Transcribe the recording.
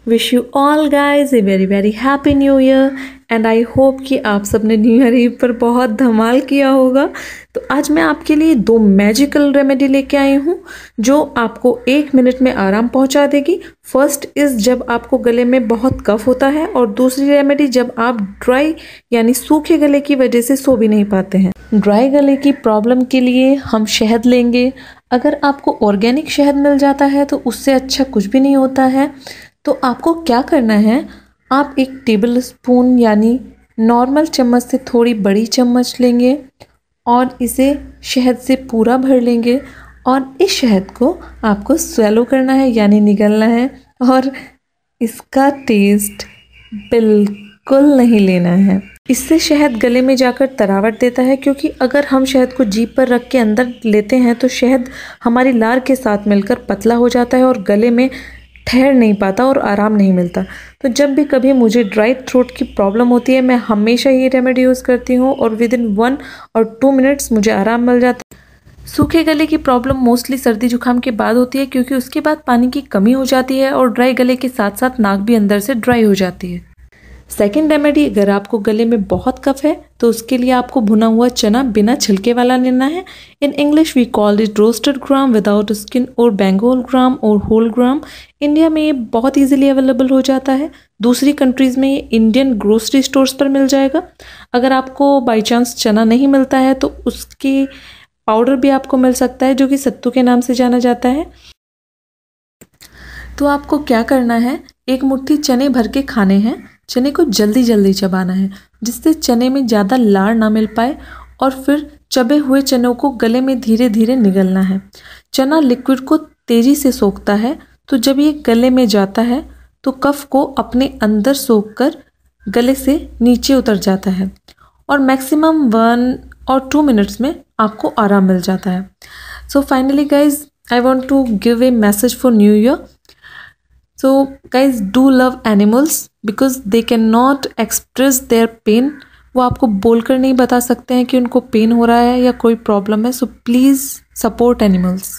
Wish you all guys a very very happy new year and I hope कि आप सबने new year ewe पर बहुत धमाल किया होगा। तो आज मैं आपके लिए 2 मैजिकल रेमेडी लेके आई हूँ जो आपको 1 मिनट में आराम पहुँचा देगी। फर्स्ट इज़ जब आपको गले में बहुत कफ होता है, और दूसरी रेमेडी जब आप ड्राई यानी सूखे गले की वजह से सो भी नहीं पाते हैं। ड्राई गले की प्रॉब्लम के लिए हम शहद लेंगे। अगर आपको ऑर्गेनिक शहद मिल जाता है तो उससे अच्छा कुछ भी नहीं होता है। तो आपको क्या करना है, आप 1 टेबल स्पून यानी नॉर्मल चम्मच से थोड़ी बड़ी चम्मच लेंगे और इसे शहद से पूरा भर लेंगे, और इस शहद को आपको स्वेलो करना है यानी निगलना है, और इसका टेस्ट बिल्कुल नहीं लेना है। इससे शहद गले में जाकर तरावट देता है, क्योंकि अगर हम शहद को जीभ पर रख के अंदर लेते हैं तो शहद हमारी लार के साथ मिलकर पतला हो जाता है और गले में ठहर नहीं पाता और आराम नहीं मिलता। तो जब भी कभी मुझे ड्राई थ्रोट की प्रॉब्लम होती है, मैं हमेशा ये रेमेडी यूज़ करती हूँ और विदिन 1 और 2 मिनट्स मुझे आराम मिल जाता है। सूखे गले की प्रॉब्लम मोस्टली सर्दी जुकाम के बाद होती है, क्योंकि उसके बाद पानी की कमी हो जाती है और ड्राई गले के साथ साथ नाक भी अंदर से ड्राई हो जाती है। सेकेंड रेमेडी, अगर आपको गले में बहुत कफ है तो उसके लिए आपको भुना हुआ चना बिना छिलके वाला लेना है। In English we call it roasted gram without skin और बंगाल ग्राम और होल ग्राम। इंडिया में ये बहुत इजीली अवेलेबल हो जाता है। दूसरी कंट्रीज़ में ये इंडियन ग्रोसरी स्टोर्स पर मिल जाएगा। अगर आपको बाई चांस चना नहीं मिलता है तो उसके पाउडर भी आपको मिल सकता है, जो कि सत्तू के नाम से जाना जाता है। तो आपको क्या करना है, 1 मुट्ठी चने भर के खाने हैं। चने को जल्दी जल्दी चबाना है, जिससे चने में ज़्यादा लार ना मिल पाए, और फिर चबे हुए चनों को गले में धीरे धीरे निगलना है। चना लिक्विड को तेज़ी से सोखता है, तो जब ये गले में जाता है तो कफ को अपने अंदर सोखकर गले से नीचे उतर जाता है, और मैक्सिमम 1 और 2 मिनट्स में आपको आराम मिल जाता है। So finally guys, I want to give a message for new year. So guys, do love animals because they cannot express their pain. वो आपको बोलकर नहीं बता सकते हैं कि उनको पेन हो रहा है या कोई प्रॉब्लम है। So please support animals.